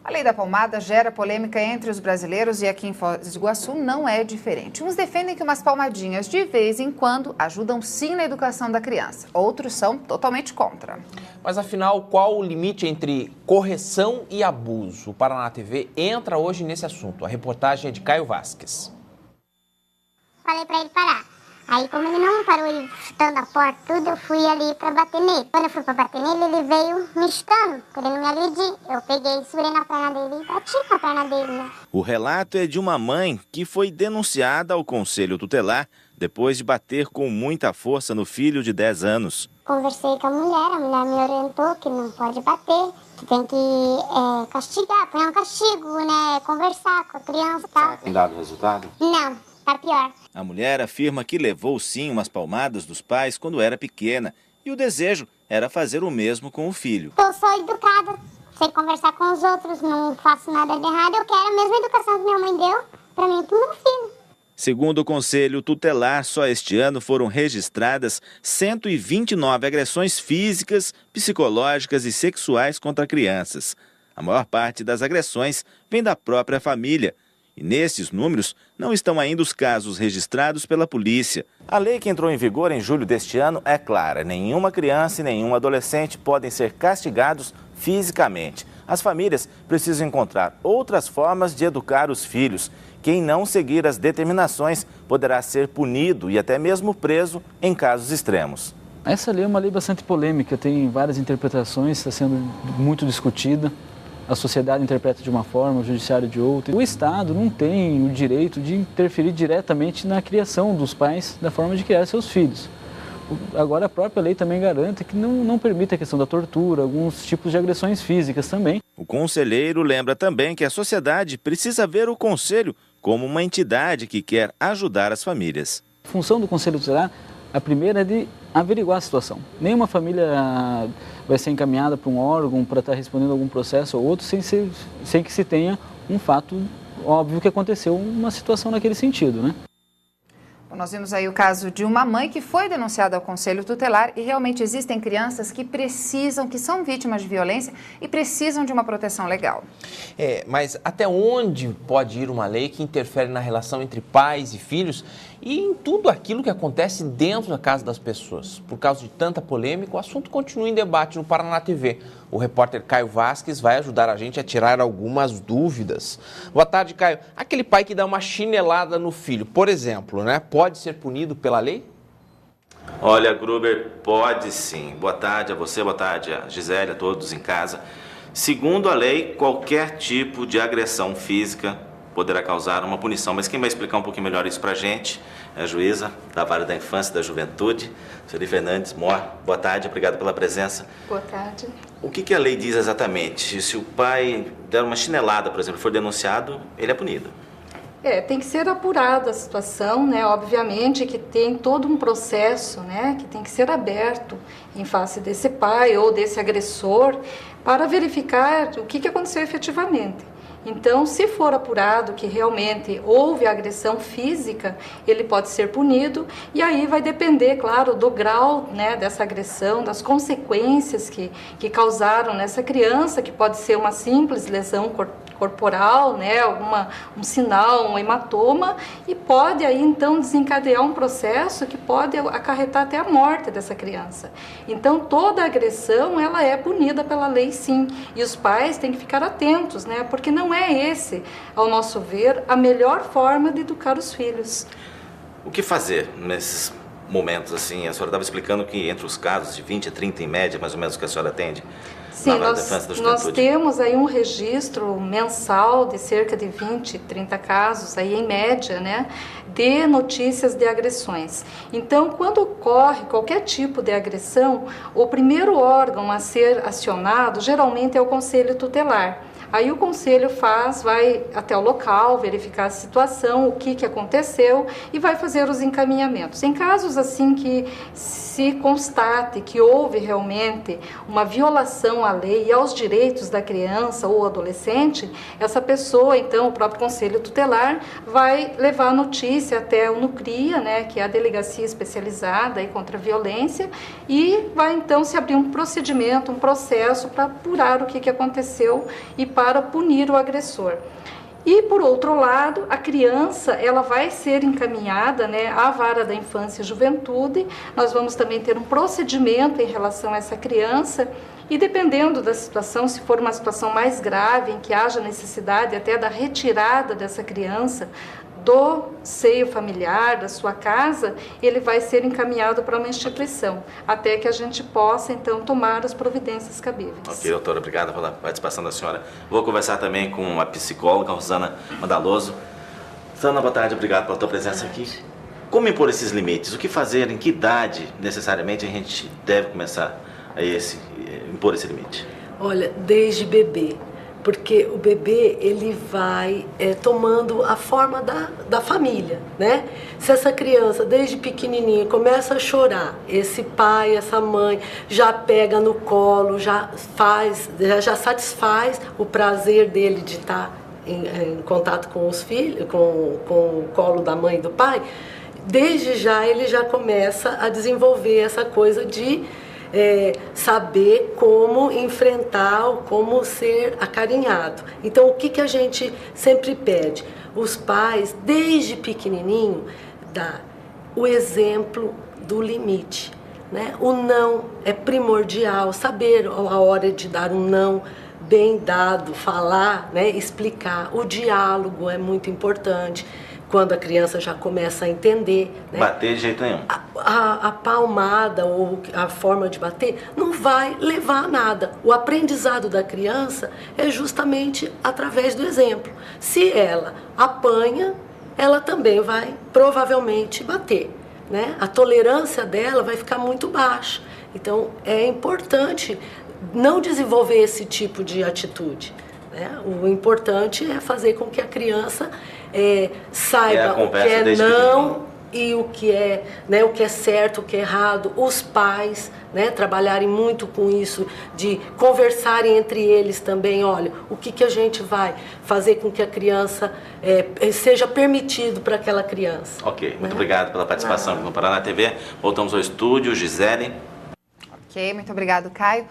A lei da palmada gera polêmica entre os brasileiros e aqui em Foz do Iguaçu não é diferente. Uns defendem que umas palmadinhas de vez em quando ajudam sim na educação da criança. Outros são totalmente contra. Mas afinal, qual o limite entre correção e abuso? O Paraná TV entra hoje nesse assunto. A reportagem é de Caio Vasques. Falei pra ele parar. Aí, como ele não parou e chutando a porta, tudo, eu fui ali pra bater nele. Quando eu fui pra bater nele, ele veio me chutando, querendo me agredir. Eu peguei, segurei na perna dele e bati na perna dele, né? O relato é de uma mãe que foi denunciada ao Conselho Tutelar depois de bater com muita força no filho de 10 anos. Conversei com a mulher me orientou que não pode bater, que tem que castigar, põe um castigo, né? Conversar com a criança e tal. Tem dado resultado? Não, tá pior. A mulher afirma que levou sim umas palmadas dos pais quando era pequena e o desejo era fazer o mesmo com o filho. Eu sou educada, sei conversar com os outros, não faço nada de errado, eu quero a mesma educação que minha mãe deu pra mim e pro meu filho. Segundo o Conselho Tutelar, só este ano foram registradas 129 agressões físicas, psicológicas e sexuais contra crianças. A maior parte das agressões vem da própria família. E nesses números não estão ainda os casos registrados pela polícia. A lei que entrou em vigor em julho deste ano é clara. Nenhuma criança e nenhum adolescente podem ser castigados fisicamente. As famílias precisam encontrar outras formas de educar os filhos. Quem não seguir as determinações poderá ser punido e até mesmo preso em casos extremos. Essa lei é uma lei bastante polêmica, tem várias interpretações, está sendo muito discutida. A sociedade interpreta de uma forma, o judiciário de outra. O Estado não tem o direito de interferir diretamente na criação dos pais, da forma de criar seus filhos. Agora, a própria lei também garante que não permite a questão da tortura, alguns tipos de agressões físicas também. O conselheiro lembra também que a sociedade precisa ver o conselho como uma entidade que quer ajudar as famílias. A função do Conselho Tutelar, a primeira é de averiguar a situação. Nenhuma família vai ser encaminhada para um órgão para estar respondendo algum processo ou outro sem que se tenha um fato óbvio que aconteceu, uma situação naquele sentido, né? Nós vimos aí o caso de uma mãe que foi denunciada ao Conselho Tutelar e realmente existem crianças que são vítimas de violência e precisam de uma proteção legal. Mas até onde pode ir uma lei que interfere na relação entre pais e filhos e em tudo aquilo que acontece dentro da casa das pessoas? Por causa de tanta polêmica, o assunto continua em debate no Paraná TV. O repórter Caio Vasques vai ajudar a gente a tirar algumas dúvidas. Boa tarde, Caio. Aquele pai que dá uma chinelada no filho, por exemplo, né, pode ser punido pela lei? Olha, Gruber, pode sim. Boa tarde a você, boa tarde a Gisele, a todos em casa. Segundo a lei, qualquer tipo de agressão física poderá causar uma punição. Mas quem vai explicar um pouquinho melhor isso pra gente é a juíza da Vara da Infância e da Juventude, Sueli Fernandes Mor. Boa tarde, obrigado pela presença. Boa tarde. O que a lei diz exatamente? Se o pai der uma chinelada, por exemplo, for denunciado, ele é punido? Tem que ser apurada a situação, né? Obviamente que tem todo um processo, né? Que tem que ser aberto em face desse pai ou desse agressor para verificar o que aconteceu efetivamente. Então, se for apurado que realmente houve agressão física, ele pode ser punido e aí vai depender, claro, do grau, né, dessa agressão, das consequências que causaram nessa criança, que pode ser uma simples lesão corporal, né, um sinal, um hematoma, e pode aí então desencadear um processo que pode acarretar até a morte dessa criança. Então, toda agressão, ela é punida pela lei, sim, e os pais têm que ficar atentos, né, porque não é esse, ao nosso ver, a melhor forma de educar os filhos. O que fazer nesses momentos assim? A senhora estava explicando que entre os casos de 20 a 30 em média, mais ou menos, que a senhora atende. Sim, nós temos aí um registro mensal de cerca de 20, 30 casos, aí em média, né, de notícias de agressões. Então, quando ocorre qualquer tipo de agressão, o primeiro órgão a ser acionado geralmente é o Conselho Tutelar. Aí o conselho vai até o local, verificar a situação, o que aconteceu e vai fazer os encaminhamentos. Em casos assim que se constate que houve realmente uma violação à lei e aos direitos da criança ou adolescente, essa pessoa, então, o próprio Conselho Tutelar, vai levar a notícia até o NUCRIA, né, que é a delegacia especializada aí contra a violência, e vai então se abrir um procedimento, um processo para apurar o que aconteceu e para para punir o agressor. E, por outro lado, a criança ela vai ser encaminhada, né, à vara da infância e juventude. Nós vamos também ter um procedimento em relação a essa criança e, dependendo da situação, se for uma situação mais grave, em que haja necessidade até da retirada dessa criança do seio familiar, da sua casa, ele vai ser encaminhado para uma instituição, até que a gente possa, então, tomar as providências cabíveis. Ok, doutora, obrigado pela participação da senhora. Vou conversar também com a psicóloga, Rosana Mandaloso. Rosana, boa tarde, obrigado pela tua presença aqui. Como impor esses limites? O que fazer? Em que idade, necessariamente, a gente deve começar a impor esse limite? Olha, desde bebê. Porque o bebê, ele vai tomando a forma da família, né? Se essa criança, desde pequenininha, começa a chorar, esse pai, essa mãe, já pega no colo, já satisfaz o prazer dele de estar em contato com os filhos, com o colo da mãe e do pai, desde já ele já começa a desenvolver essa coisa de saber como enfrentar, como ser acarinhado. Então, o que a gente sempre pede? Os pais, desde pequenininho, dá o exemplo do limite, né? O não é primordial, saber a hora de dar um não bem dado, falar, né? Explicar. O diálogo é muito importante. Quando a criança já começa a entender, né? Bater de jeito nenhum. A palmada ou a forma de bater não vai levar a nada. O aprendizado da criança é justamente através do exemplo. Se ela apanha, ela também vai provavelmente bater, né? A tolerância dela vai ficar muito baixa. Então é importante não desenvolver esse tipo de atitude, né? O importante é fazer com que a criança saiba o que é não e o que é, né, o que é certo, o que é errado. Os pais, né, trabalharem muito com isso, de conversarem entre eles também. Olha, o que a gente vai fazer com que a criança seja permitido para aquela criança. Ok, muito obrigado pela participação aqui no Paraná TV. Voltamos ao estúdio, Gisele. Ok, muito obrigado, Caio.